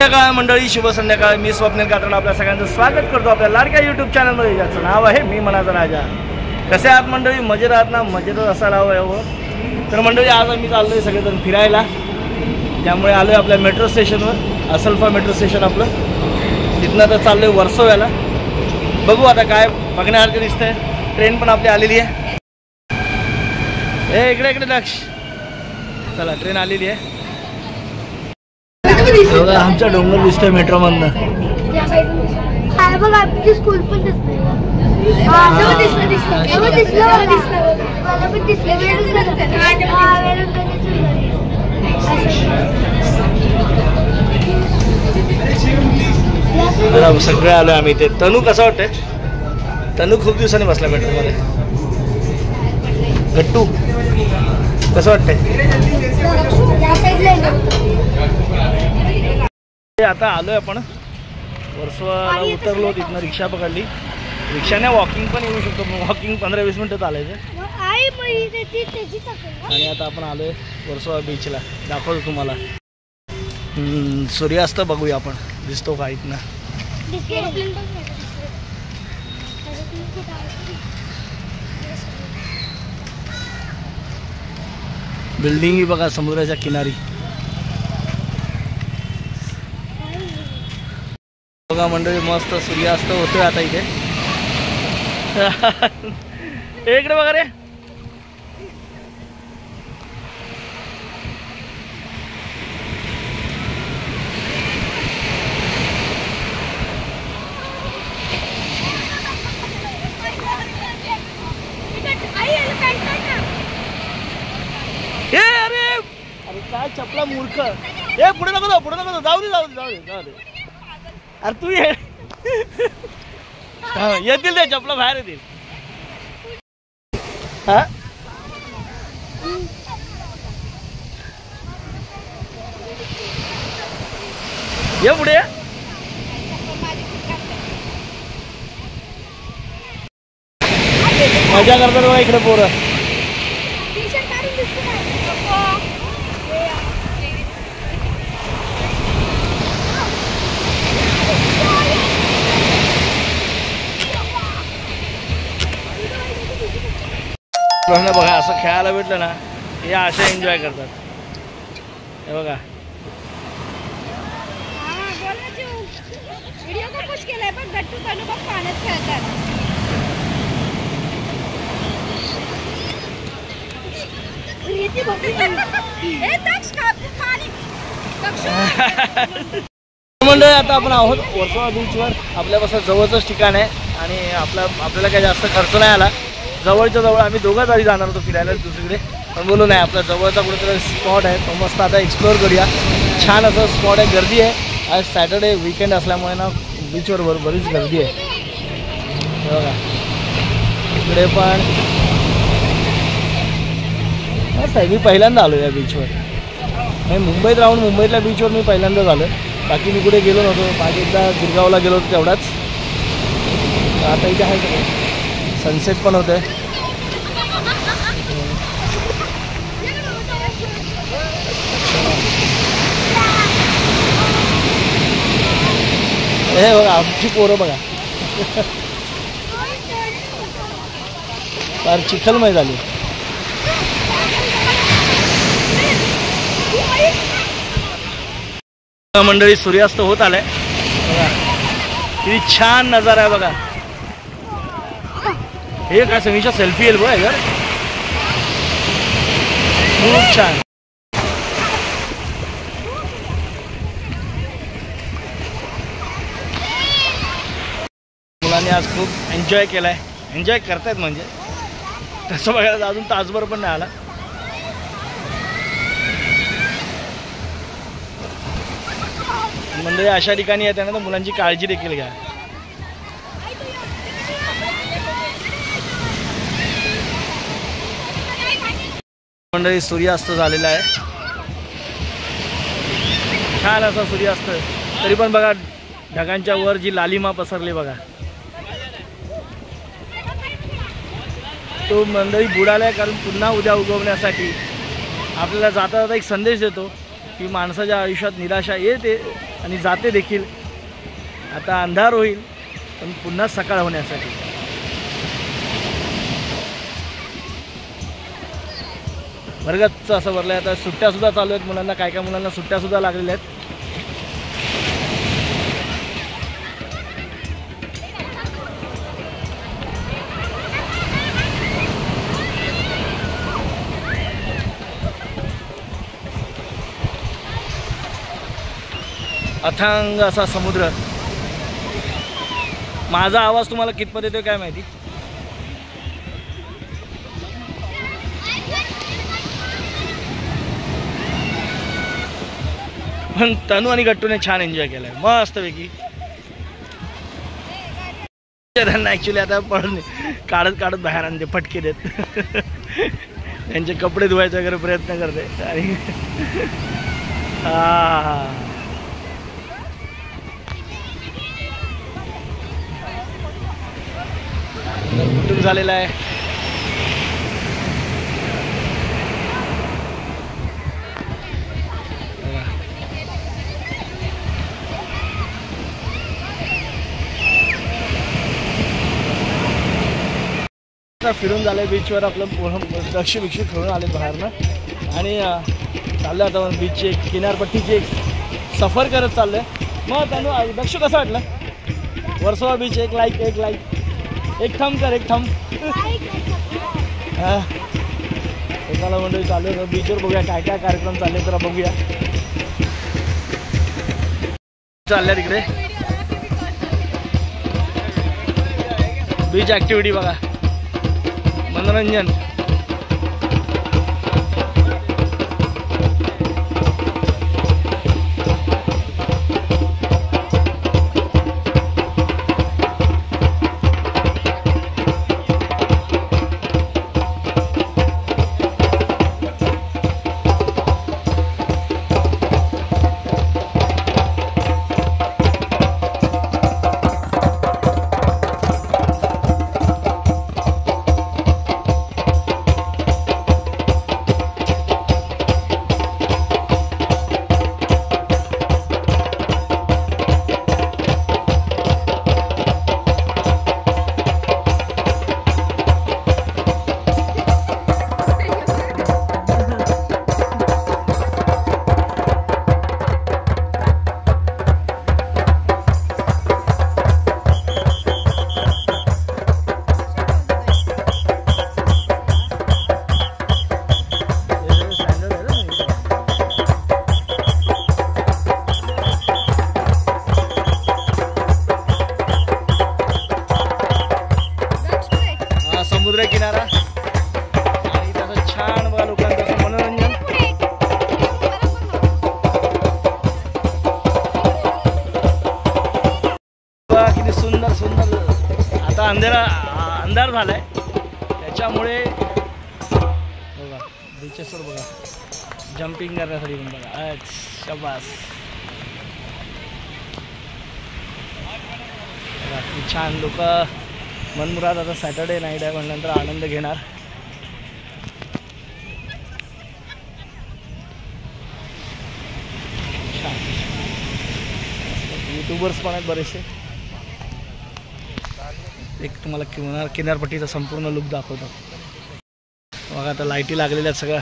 संध्याकाळ मंडळी, शुभ संध्याकाळ. मी स्वप्नील कातरण आपल्या सगळ्यांचं स्वागत करतो आपल्या लाडक्या यूट्यूब चॅनलमध्ये, ज्याचं नाव आहे मी मनाचा राजा. कसे आहात मंडळी? मजेत आहात ना? मजेतच असायला हवं. तर मंडळी, आज आम्ही चाललो आहे सगळेजण फिरायला. त्यामुळे आलो आहे आपल्या मेट्रो स्टेशनवर, असल्फा मेट्रो स्टेशन आपलं. तिथनं तर चाललो आहे वर्सोव्याला. बघू आता काय बघण्यासारखं दिसतंय. ट्रेन पण आपली आलेली आहे. इकडे इकडे लक्ष. चला, ट्रेन आलेली आहे. आमचा डोंगर दिसतोय मेट्रो मधनं. स्कूल पण दिसतंय. सगळे आलोय आम्ही इथे. तनू कसं वाटतंय? तनू खूप दिवसांनी बसला मेट्रो मध्ये. गट्टू कसं वाटतंय? आता आलोय आपण वर्सोवाला. उतरलो, तिथनं रिक्षा पकडली. रिक्षाने वॉकिंग पण येऊ शकतो. वॉकिंग 15-20 मिनिटं चालायचं. आणि आता आपण आलोय वर्सोवा बीचला. दाखवतो तुम्हाला. सूर्यास्त बघूया आपण, दिसतो का इथनं. बिल्डिंग ही बघा समुद्राच्या किनारी. बघा मंडळी, मस्त सूर्यास्त होतोय आता इथे. इकडे बघा रे. अरे काय चपला मूर्ख. पुढे नको जाऊ, पुढे नको जाऊ. जाऊ दे जाऊ दे जाऊ दे जाऊ दे. अरे तू ये. येतील ते चपला बाहेर येतील. हा, ये पुढे. मजा करतात बघा इकडे पोरं. बघा, असं खेळायला भेटलं ना, हे असे एन्जॉय करतात. हे बघा. मंडळी, आता आपण आहोत वर्सोवा बीचवर. आपल्यापासून जवळचंच ठिकाण आहे आणि आपल्याला काही जास्त खर्च नाही आला. जवळच्या जवळ आम्ही दोघंच आधी जाणार होतो फिरायला दुसरीकडे, पण बोलू नाही, आपला जवळचा कुठेतरी स्पॉट आहे तो मस्त आता एक्सप्लोअर करूया. छान असं स्पॉट आहे. गर्दी आहे आज, सॅटर्डे वीकेंड असल्यामुळे ना बीचवर बरीच गर्दी आहे. बघा इकडे पण मस्त आहे. मी पहिल्यांदा आलो या बीचवर. मी मुंबईत राहून मुंबईतल्या बीचवर मी पहिल्यांदाच आलो. बाकी मी कुठे गेलो नव्हतो. बाकी एकदा गिरगावला गेलो होतो तेवढाच. आता इथे आहे सगळं. सनसेट पण होतंय. हे बघा आमची पोरं बघा. फार चिखलमय झाली. मंडळी, सूर्यास्त होत आलाय. बघा किती छान नजारा आहे बघा. हे काय समीक्षा सेल्फी येईल बघा यार. खूप छान. मुलांनी आज खूप एन्जॉय केलाय. एन्जॉय करतायत म्हणजे तसं बघायला अजून तासभर पण नाही आला. म्हणजे अशा ठिकाणी येते ना तर मुलांची काळजी देखील घ्या. मंडळी, सूर्यास्त झालेला आहे. छान असा सूर्यास्त. तरी पण बघा ढगांच्या वर जी लालिमा पसरली बघा. तो मंडळी बुडालाय, कारण पुन्हा उद्या उगवण्यासाठी आपल्याला जाता जाता एक संदेश देतो की माणसाच्या आयुष्यात निराशा येते आणि जाते देखील. आता अंधार होईल पण पुन्हा सकाळ होण्यासाठी. वर्गाचं असं भरलं आहे. आता सुट्ट्यासुद्धा चालू आहेत मुलांना, काय काय मुलांना सुट्ट्यासुद्धा लागलेल्या आहेत. अथांग असा समुद्र. माझा आवाज तुम्हाला कितपत येतोय काय माहिती. पण तनू आणि गट्टूने छान एन्जॉय केलाय मस्तपैकी. त्यांना ॲक्च्युली आता पळून काढत काढत बाहेर आणते, फटके देत. त्यांचे कपडे धुवायचे वगैरे प्रयत्न करते. आणि हा कुठून झालेला आहे. फिरून झालंय बीचवर. आपलं दक्षिण बिक्षी फिरून आले बाहेरनं आणि चाललं आता बीचची एक किनारपट्टीची एक सफर करत चाललंय. मग त्यानं दक्ष कसं वाटलं वर्सोवा बीच. एक लाईक एक थंब कर, एक थंब. एकाला मंडळी चालू आहे बीचवर. बघूया काय काय कार्यक्रम चालले तर बघूया. चालल्या तिकडे बीच ॲक्टिव्हिटी बघा, मनोरंजन. समुद्र किनारा आणि त्याचं छान बघा लोकांचं मनोरंजन. बघा किती सुंदर सुंदर. आता अंधार झालाय त्याच्यामुळे बघा बीचेसवर बघा जम्पिंग करण्यासाठी पण बघा. शाबास. छान लोक मनमुराद. आता सॅटर्डे नाईट आहे म्हणल्यानंतर आनंद घेणार. छान यूट्यूबर्स पण आहेत बरेचसे. एक तुम्हाला किनारपट्टीचा संपूर्ण लुक दाखवतो बघा. आता लाईटी लागलेल्या आहेत सगळ्या.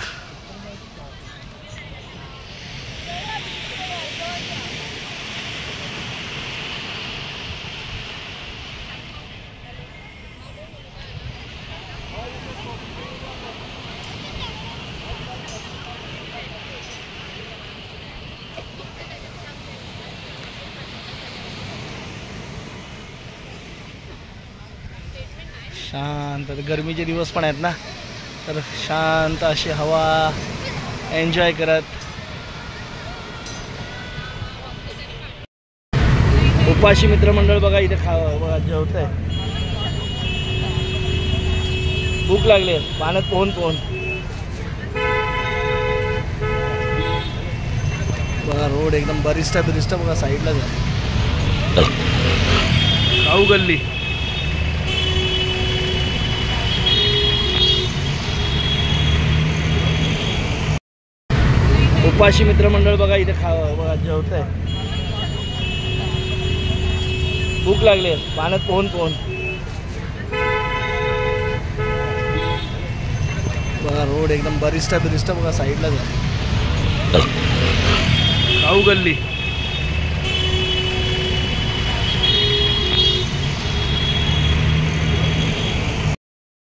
शांत. गरमीचे दिवस पण आहेत ना, तर शांत अशी हवा एन्जॉय करत. उपाशी मित्रमंडळ बघा इथे बघा जेवत आहे. भूक लागली पाण्यात पोहून बघा. रोड एकदम बरिस्टा बघा साईडला जा. खाऊ गल्ली. उपाशी मित्रमंडळ बघा इथे बघा जेवत आहे. भूक लागली पाण्यात पोहून पोहून. बघा रोड एकदम बरिस्टा बघा साईडला काऊ गल्ली.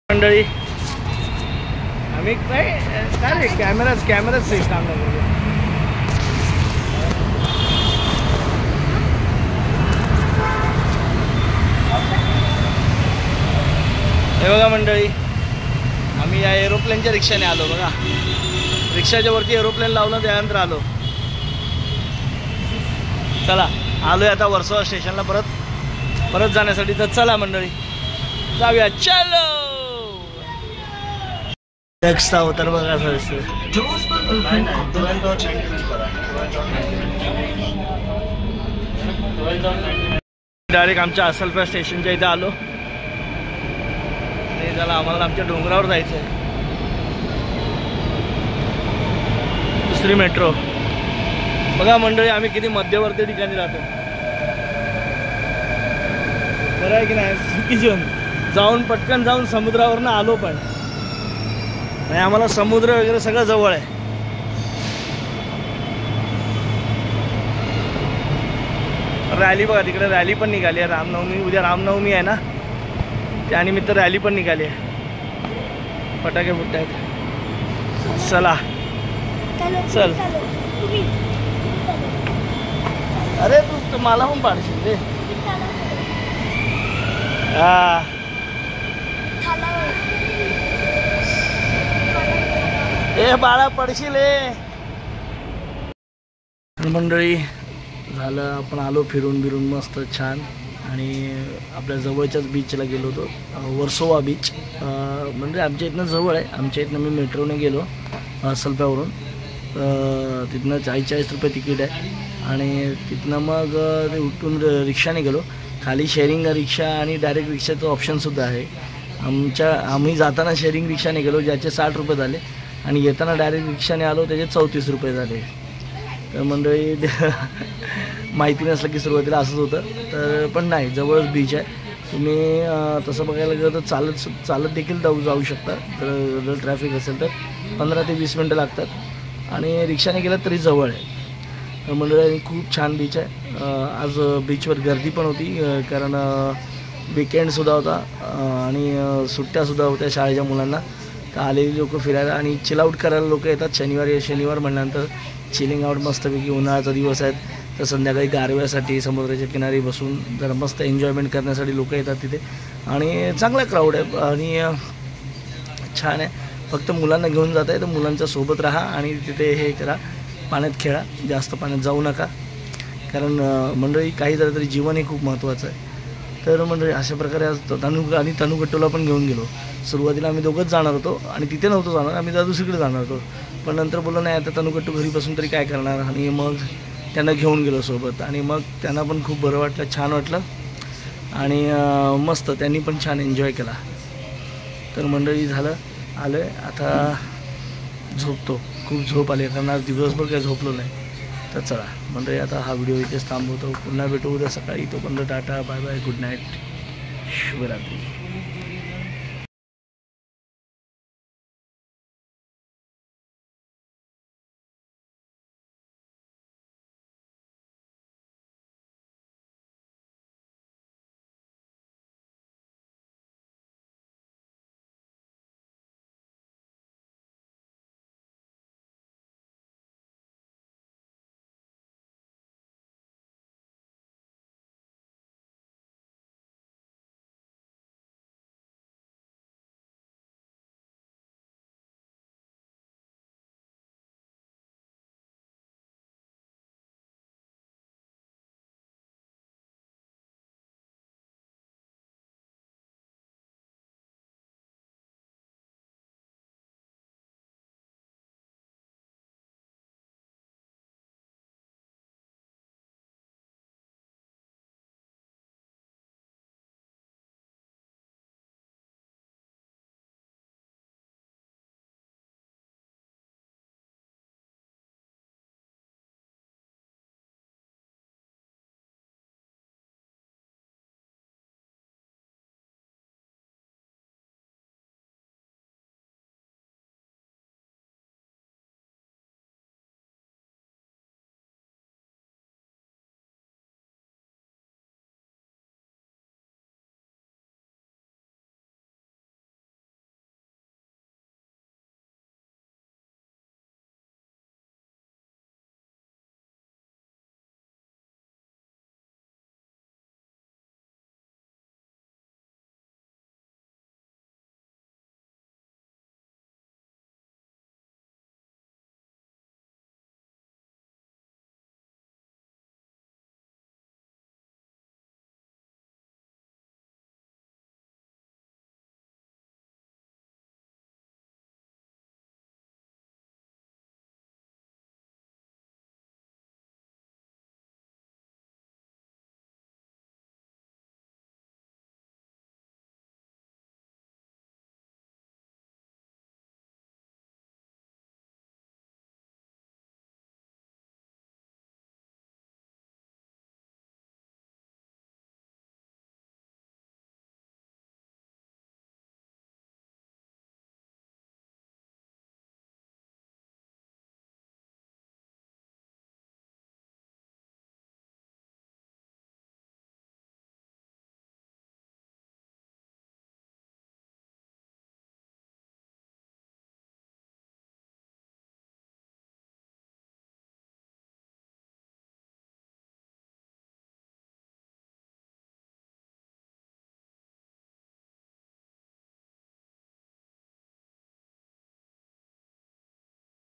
मंडळी आम्ही काय रे कॅमेराच काम नाही. हे बघा मंडळी आम्ही या एरोप्लेनच्या रिक्षाने आलो. बघा रिक्षाच्या वरती एरोप्लेन लावलं त्यानंतर आलो. चला आलोय आता वर्सोवा स्टेशनला परत जाण्यासाठी. तर चला मंडळी जाऊया. चलो नेक्स्ट अवतार बघा. डायरेक्ट आमच्या असलफा स्टेशनच्या इथे आलो. त्याला आम्हाला आमच्या डोंगरावर जायचं आहे. दुसरी मेट्रो. बघा मंडळी आम्ही किती मध्यवर्ती ठिकाणी राहतो. बरं आहे की नाही. सुखी जीवन पटकन जाऊन समुद्रावरनं आलो पण नाही. आम्हाला समुद्र वगैरे सगळं जवळ आहे. रॅली बघा तिकडे रॅली पण निघाली आहे. रामनवमी उद्या रामनवमी आहे ना त्यानिमित्त रॅली पण निघाली आहे. फटाके फुटत आहेत. चला चल. अरे तू मला पण पाडशील रे. हा ए बाळा पडशील. मंडळी झालं आपण आलो फिरून बिरून मस्त छान. आणि आपल्या जवळच्याच बीचला गेलो होतो. वर्सोवा बीच म्हणजे आमच्या इथनं जवळ आहे. आमच्या इथनं मी मेट्रोने गेलो असलप्यावरून. तिथनं 40 रुपये तिकीट आहे. आणि तिथनं मग उठून रिक्षाने गेलो. खाली शेअरिंग रिक्षा आणि डायरेक्ट रिक्षाचं ऑप्शनसुद्धा आहे. आम्ही जाताना शेअरिंग रिक्षाने गेलो ज्याचे 60 रुपये झाले. आणि येताना डायरेक्ट रिक्षाने आलो त्याचे 34 रुपये झाले. तर मंडळी माहिती नसलं की सुरुवातीला असंच होतं. तर पण नाही जवळच बीच आहे. तुम्ही तसं बघायला गेलं तर चालत देखील जाऊ शकता. जर ट्रॅफिक असेल तर 15 ते 20 मिनटं लागतात. आणि रिक्षाने गेलं तरी जवळ आहे. तर मंडळी खूप छान बीच आहे. आज बीचवर गर्दी पण होती कारण विकेंडसुद्धा होता आणि सुट्ट्यासुद्धा होत्या शाळेच्या मुलांना. तर आलेली लोक फिरायला आणि चिल आऊट करायला लोक येतात. शनिवार म्हणल्यानंतर चिलिंग आऊट मस्तपैकी. उन्हाळ्याचा दिवस आहेत तर संध्याकाळी गारव्यासाठी समुद्राच्या किनारी बसून जरा मस्त एन्जॉयमेंट करण्यासाठी लोक येतात तिथे. आणि चांगला क्राऊड आहे आणि छान आहे. फक्त मुलांना घेऊन जात आहे तर मुलांच्या सोबत राहा आणि तिथे हे करा पाण्यात खेळा. जास्त पाण्यात जाऊ नका कारण मंडळी काही झालं तरी जीवन हे खूप महत्त्वाचं आहे. तर मंडळी अशा प्रकारे आज तनुगट्टूला पण घेऊन गेलो. सुरुवातीला आम्ही दोघंच जाणार होतो आणि तिथे नव्हतो जाणार. आम्ही दुसरीकडे जाणार होतो. पण नंतर बोललो नाही आता तनुगट्टू घरी बसून तरी काय करणार. आणि मग त्यांना घेऊन गेलो सोबत. आणि मग त्यांना पण खूप बरं वाटलं छान वाटलं. आणि मस्त त्यांनी पण छान एन्जॉय केला. तर मंडळी झालं आलो आहे आता झोपतो. खूप झोप आली कारण आज दिवसभर काही झोपलो नाही. तर चला मंडळी आता हा व्हिडिओ इथेच थांबवतो. पुन्हा भेटू उद्या सकाळी. तोपर्यंत tata bye bye good night शुभरात्री.